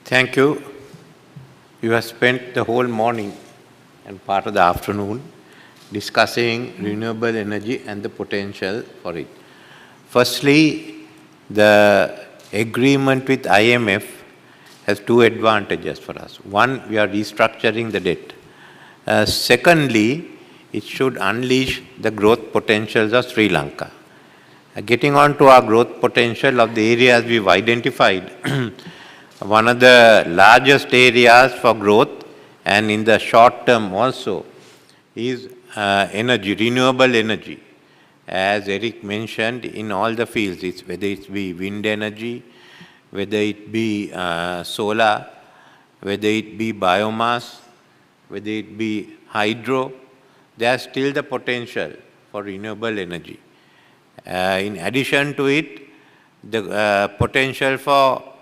Thank you. You have spent the whole morning and part of the afternoon discussing renewable energy and the potential for it. Firstly, the agreement with IMF has two advantages for us. One, we are restructuring the debt. Secondly, it should unleash the growth potentials of Sri Lanka. Getting on to our growth potential of the areas we've identified, one of the largest areas for growth and in the short term also is energy, renewable energy. As Eric mentioned, in all the fields, whether it be wind energy, whether it be solar, whether it be biomass, whether it be hydro, there's still the potential for renewable energy. In addition to it, the potential for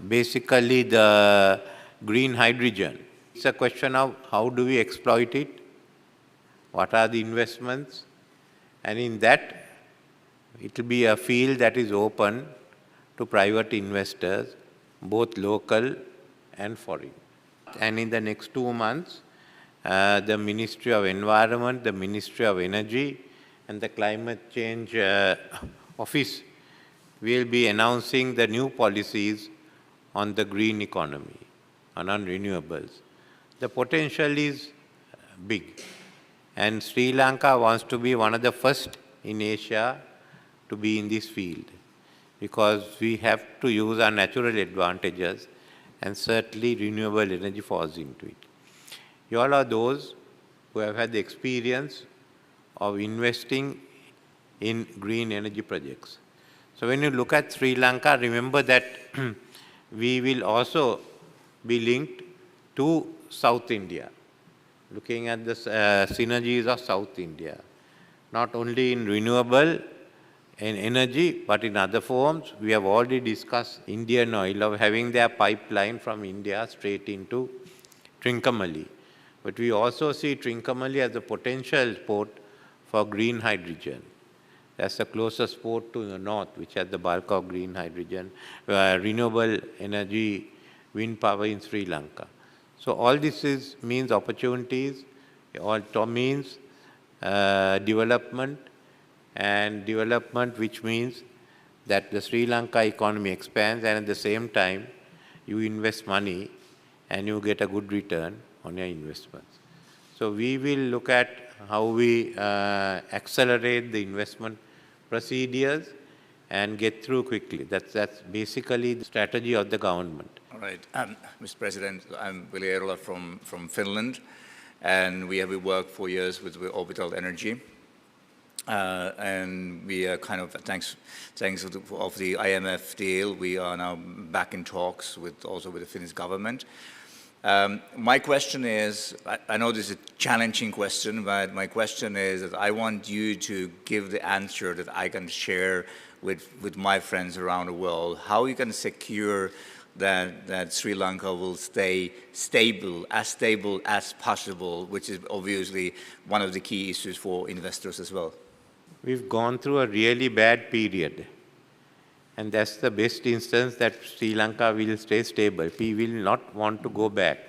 basically the green hydrogen. It's a question of how do we exploit it, what are the investments, and in that it will be a field that is open to private investors, both local and foreign. And in the next 2 months, the Ministry of Environment, the Ministry of Energy, and the Climate Change Office will be announcing the new policies on the green economy, on renewables. The potential is big, and Sri Lanka wants to be one of the first in Asia to be in this field, because we have to use our natural advantages, and certainly renewable energy falls into it. You all are those who have had the experience of investing in green energy projects. So when you look at Sri Lanka, remember that we will also be linked to South India, looking at the synergies of South India, not only in renewable and energy, but in other forms. We have already discussed Indian Oil of having their pipeline from India straight into Trincomalee. But we also see Trincomalee as a potential port for green hydrogen. That's the closest port to the north, which has the bulk of green hydrogen, renewable energy, wind power in Sri Lanka. So all this means opportunities, it means development, and development which means that the Sri Lanka economy expands, and at the same time you invest money and you get a good return on your investments. So we will look at how we accelerate the investment procedures and get through quickly. That's basically the strategy of the government. All right. Mr. President, I'm Willi Eerola from Finland, and we have worked for years with Orbital Energy. And we are kind of, thanks of the IMF deal, we are now back in talks also with the Finnish government. My question is, I know this is a challenging question, but my question is that I want you to give the answer that I can share with my friends around the world. How you can secure that Sri Lanka will stay stable as possible, which is obviously one of the key issues for investors as well. We've gone through a really bad period, and that's the best instance that Sri Lanka will stay stable. We will not want to go back.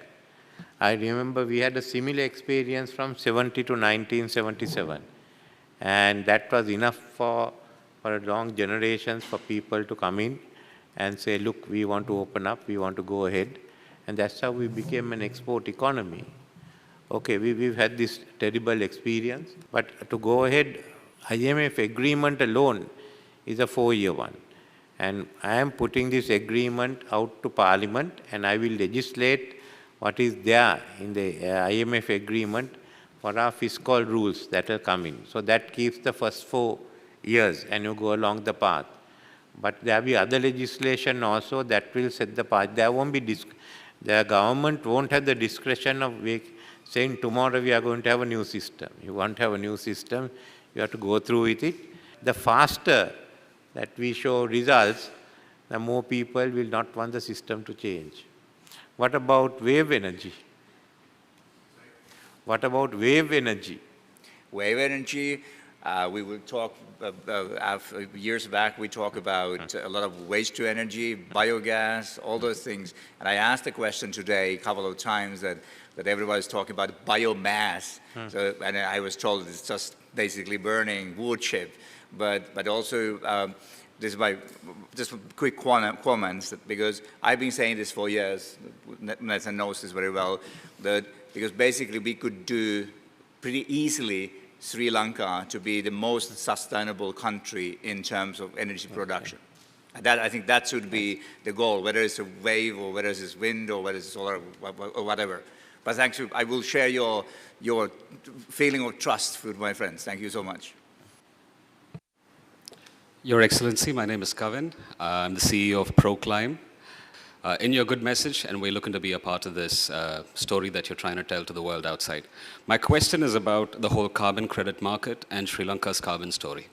I remember we had a similar experience from 70 to 1977, and that was enough for long generations for people to come in and say, look, we want to open up, we want to go ahead, and that's how we became an export economy. Okay, we've had this terrible experience, but to go ahead, IMF agreement alone is a 4-year one. And I am putting this agreement out to Parliament, and I will legislate what is there in the IMF agreement for our fiscal rules that will come in. So that keeps the first 4 years, and you go along the path. But there will be other legislation also that will set the path. There won't be the government won't have the discretion of saying tomorrow we are going to have a new system. You want to have a new system, you have to go through with it. The faster that we show results, the more people will not want the system to change. What about wave energy? What about wave energy? Wave energy, We will talk, years back, we talked about a lot of waste to energy, biogas, all those things. And I asked the question today a couple of times that everybody's talking about biomass. So, and I was told it's just basically burning wood chip. But also, this is my just quick comments, because I've been saying this for years, Nathan knows this very well, that because basically we could do pretty easily Sri Lanka to be the most sustainable country in terms of energy production. And I think that should be the goal, whether it's a wave or whether it's wind or whether it's solar or whatever. But thanks, I will share your feeling of trust with my friends. Thank you so much. Your Excellency, my name is Kavin. I'm the CEO of ProClimb. In your good message, and we're looking to be a part of this story that you're trying to tell to the world outside. My question is about the whole carbon credit market and Sri Lanka's carbon story.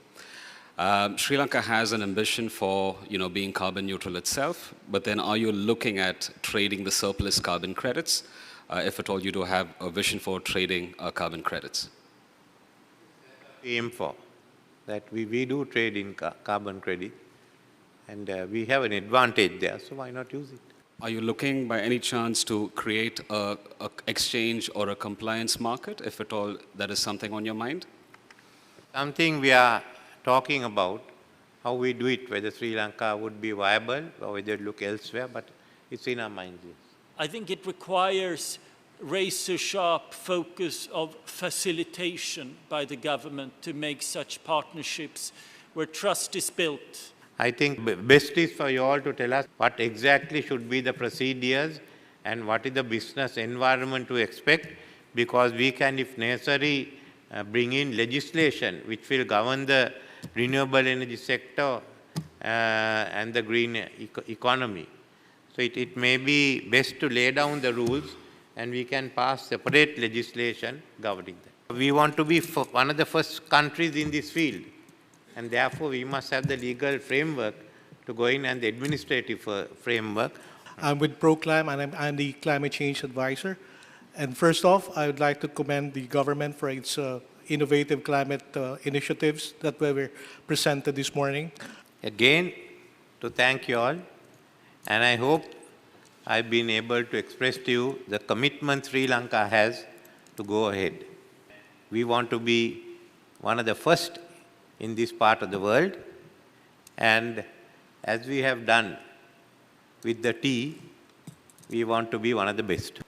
Sri Lanka has an ambition for being carbon neutral itself, but then are you looking at trading the surplus carbon credits, if at all you do have a vision for trading carbon credits? We aim for that we do trade in carbon credit, and we have an advantage there, so why not use it? Are you looking by any chance to create a exchange or a compliance market, if at all that is something on your mind? Something we are talking about, how we do it, whether Sri Lanka would be viable or whether look elsewhere, but it's in our minds, yes. I think it requires razor-sharp focus of facilitation by the government to make such partnerships where trust is built. I think best is for you all to tell us what exactly should be the procedures and what is the business environment to expect, because we can, if necessary, bring in legislation which will govern the renewable energy sector and the green economy. So it may be best to lay down the rules, and we can pass separate legislation governing that. We want to be one of the first countries in this field, and therefore we must have the legal framework to go in and the administrative framework. I'm with ProClimb, and I'm the climate change advisor. And first off, I would like to commend the government for its innovative climate initiatives that were presented this morning. Again, to thank you all, and I hope I've been able to express to you the commitment Sri Lanka has to go ahead. We want to be one of the first in this part of the world, and as we have done with the tea, we want to be one of the best.